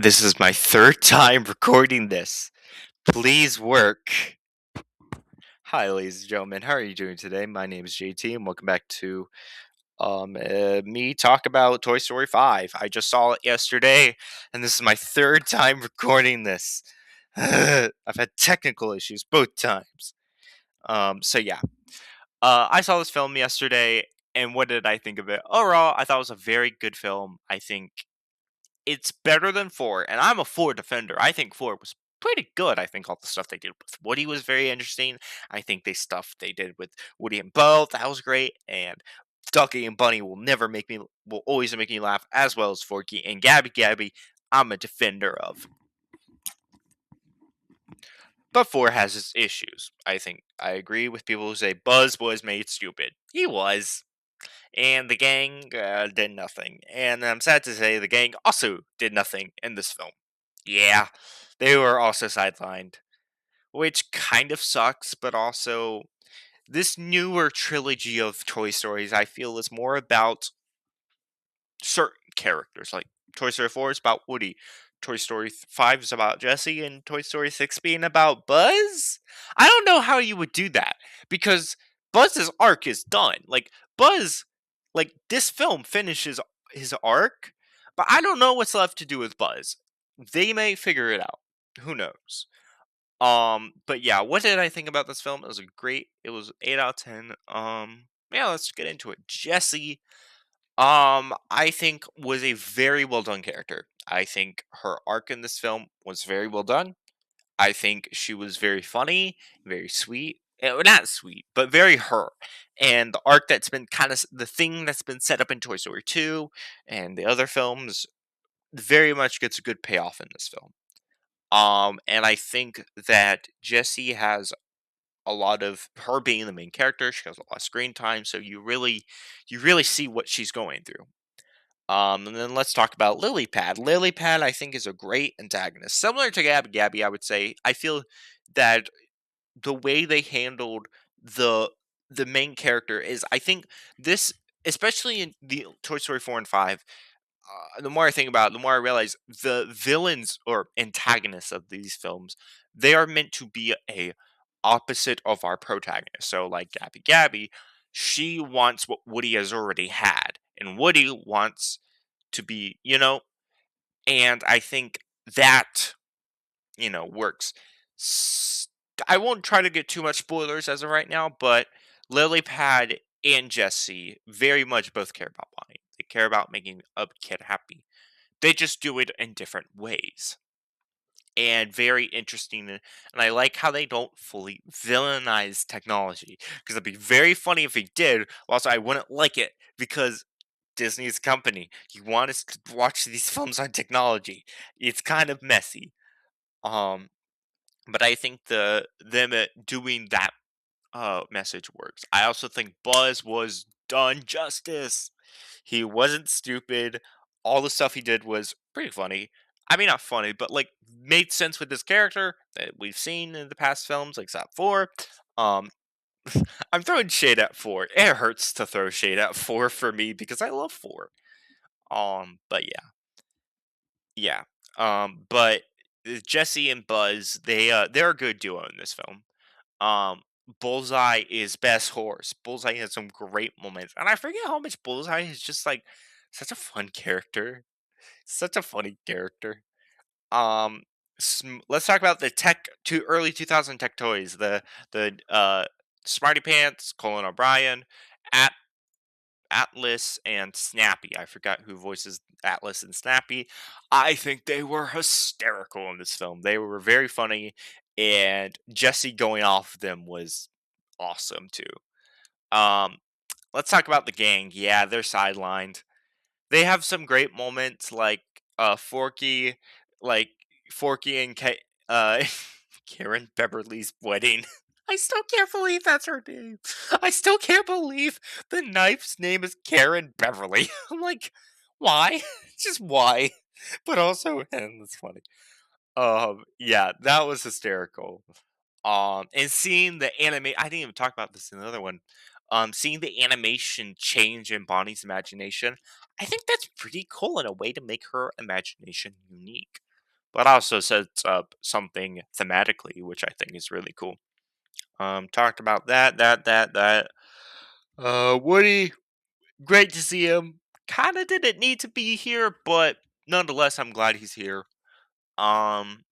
This is my third time recording this. Please work. Hi, ladies and gentlemen. How are you doing today? My name is JT, and welcome back to me talk about Toy Story 5. I just saw it yesterday, and this is my third time recording this. I've had technical issues both times. So yeah, I saw this film yesterday, and what did I think of it? Overall, I thought it was a very good film. I think it's better than 4, and I'm a 4 defender. I think 4 was pretty good. I think all the stuff they did with Woody was very interesting. I think the stuff they did with Woody and Bo, that was great, and Ducky and Bunny will always make me laugh, as well as Forky and Gabby Gabby. I'm a defender of. But 4 has its issues. I think I agree with people who say Buzz was made stupid. He was. And the gang did nothing. And I'm sad to say the gang also did nothing in this film. Yeah, they were also sidelined, which kind of sucks, but also this newer trilogy of Toy Stories I feel is more about certain characters. Like Toy Story 4 is about Woody, Toy Story 5 is about Jesse, and Toy Story 6 being about Buzz? I don't know how you would do that because Buzz's arc is done. Buzz, this film finishes his arc, but I don't know what's left to do with Buzz. They may figure it out. Who knows? But yeah, what did I think about this film? It was 8 out of 10. Yeah, let's get into it. Jesse, I think was a very well done character. I think her arc in this film was very well done. I think she was very funny, very sweet. Not sweet, but very her. And the arc that's been kind of the thing that's been set up in Toy Story 2 and the other films very much gets a good payoff in this film. And I think that Jessie has a lot of her being the main character. She has a lot of screen time, so you really see what she's going through. And then let's talk about Lily Pad. Lily Pad, I think, is a great antagonist. Similar to Gabby Gabby, I would say. I feel that the way they handled the the main character is, I think this, especially in the Toy Story 4 and 5, the more I think about it, the more I realize the villains or antagonists of these films, they are meant to be a opposite of our protagonist. So, like Gabby Gabby, she wants what Woody has already had, and Woody wants to be, and I think that, works. S- I won't try to get too much spoilers as of right now, but Lily Pad and Jesse very much both care about Bonnie. They care about making a kid happy. They just do it in different ways. And very interesting. And I like how they don't fully villainize technology. Because it'd be very funny if they did. Also, I wouldn't like it because Disney's company. You want us to watch these films on technology. It's kind of messy. Um, but I think them doing that message works. I also think Buzz was done justice. He wasn't stupid. All the stuff he did was pretty funny. I mean, not funny, but made sense with his character that we've seen in the past films, like Stop 4. Um, I'm throwing shade at 4. It hurts to throw shade at 4 for me because I love 4. But yeah. But Jesse and Buzz, they're a good duo in this film. Um, Bullseye is best horse. Bullseye has some great moments, and I forget how much Bullseye is just like such a fun character, such a funny character. Um, let's talk about the early 2000 tech toys. The Smarty Pants, Colin O'Brien, At Atlas, and Snappy. I forgot who voices Atlas and Snappy. I think they were hysterical in this film. They were very funny, and Jesse going off them was awesome too. Um, let's talk about the gang. Yeah, they're sidelined. They have some great moments, like Forky, like Forky and Karen Beverly's wedding. I still can't believe that's her name. I still can't believe the knife's name is Karen Beverly. I'm like, why? Just why? But also, and it's funny. Yeah, that was hysterical. And seeing the anime, I didn't even talk about this in the other one. Seeing the animation change in Bonnie's imagination, I think that's pretty cool in a way to make her imagination unique. but also sets up something thematically, which I think is really cool. Talked about that. Woody, great to see him. Kind of didn't need to be here, but nonetheless, I'm glad he's here. Um,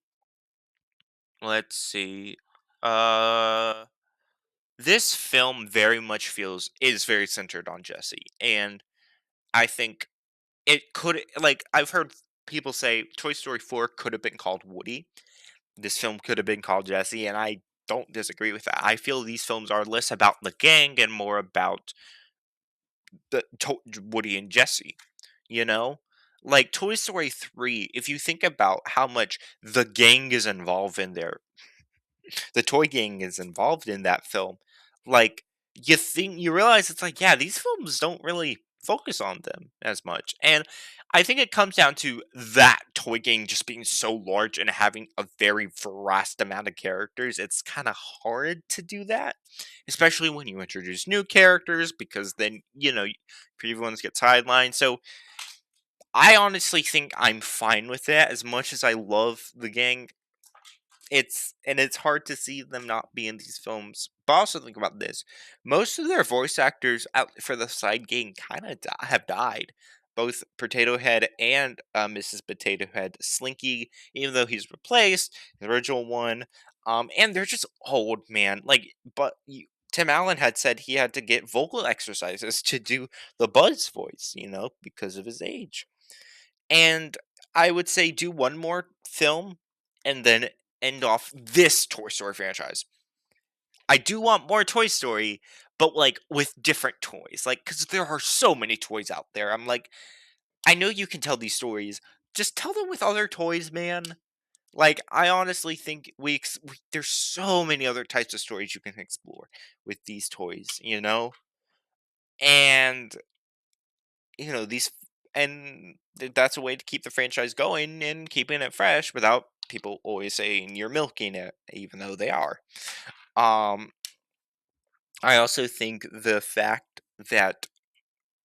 let's see. Uh, this film very much feels is very centered on Jesse, and I think it could like I've heard people say Toy Story 4 could have been called Woody. This film could have been called Jesse, and I don't disagree with that. I feel these films are less about the gang and more about Woody and Jesse. You know, like Toy Story 3. If you think about how much the gang is involved in there, the toy gang is involved in that film. Like you realize it's like, yeah, these films don't really focus on them as much. And I think it comes down to that toy gang just being so large and having a very vast amount of characters. It's kind of hard to do that, especially when you introduce new characters because then, previous ones get sidelined. So I honestly think I'm fine with that as much as I love the gang. It's hard to see them not be in these films. But also think about this: most of their voice actors out for the side gang kind of have died. Both Potato Head and Mrs. Potato Head, Slinky, even though he's replaced the original one, and they're just old, man. Tim Allen had said he had to get vocal exercises to do the Buzz voice, because of his age. And I would say do one more film and then end off this Toy Story franchise. I do want more Toy Story, but like with different toys. Like, because there are so many toys out there. I'm like, I know you can tell these stories. Just tell them with other toys, man. Like, I honestly think there's so many other types of stories you can explore with these toys. And these that's a way to keep the franchise going and keeping it fresh without people always saying you're milking it, even though they are. um I also think the fact that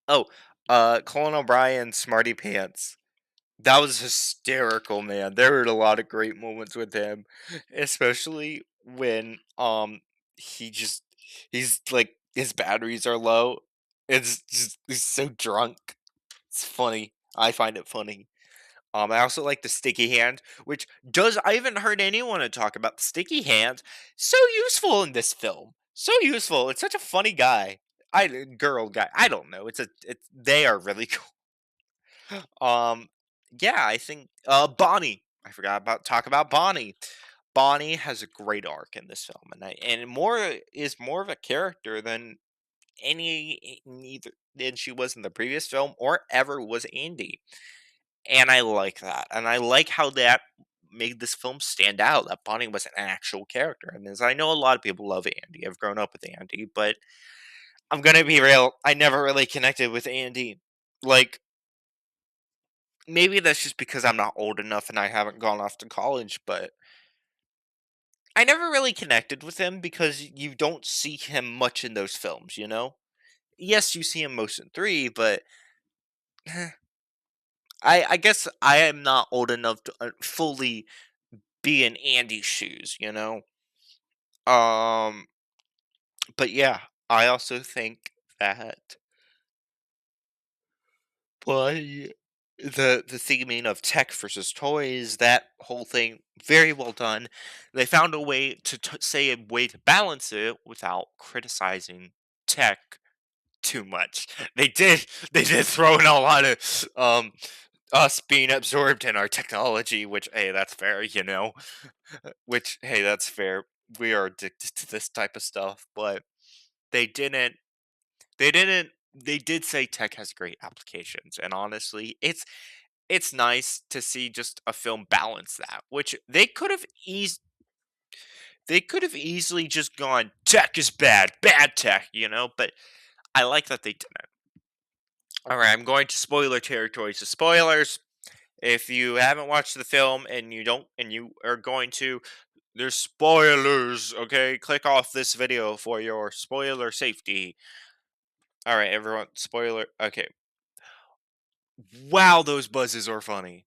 oh Colin O'Brien Smarty Pants, that was hysterical, man. There were a lot of great moments with him, especially when he just he's like his batteries are low. It's just he's so drunk. It's funny. I find it funny. I also like the sticky hand, which does I haven't heard anyone to talk about the sticky hand. So useful in this film. So useful. It's such a funny guy. Girl guy. I don't know. They are really cool. Yeah, I think Bonnie. I forgot about talk about Bonnie. Bonnie has a great arc in this film, and more is more of a character than neither than she was in the previous film or ever was Andy. And I like that, and I like how that made this film stand out, that Bonnie was an actual character, and as I know a lot of people love Andy, I've grown up with Andy, but I'm gonna be real, I never really connected with Andy. Like, maybe that's just because I'm not old enough and I haven't gone off to college, but I never really connected with him because you don't see him much in those films? Yes, you see him most in 3, but I guess I am not old enough to fully be in Andy's shoes? Um, but yeah, I also think that play the theming of tech versus toys, that whole thing, very well done. They found a way to say a way to balance it without criticizing tech too much. They did throw in a lot of us being absorbed in our technology, which hey, that's fair. Which hey, that's fair. We are addicted to this type of stuff, but they didn't they did say tech has great applications, and honestly, it's nice to see just a film balance that, which they could have easily just gone tech is bad tech, but I like that they didn't. All right, I'm going to spoiler territory. So spoilers, if you haven't watched the film and you are going to, there's spoilers, okay? Click off this video for your spoiler safety. All right, everyone, spoiler. Okay. Wow, those buzzes are funny.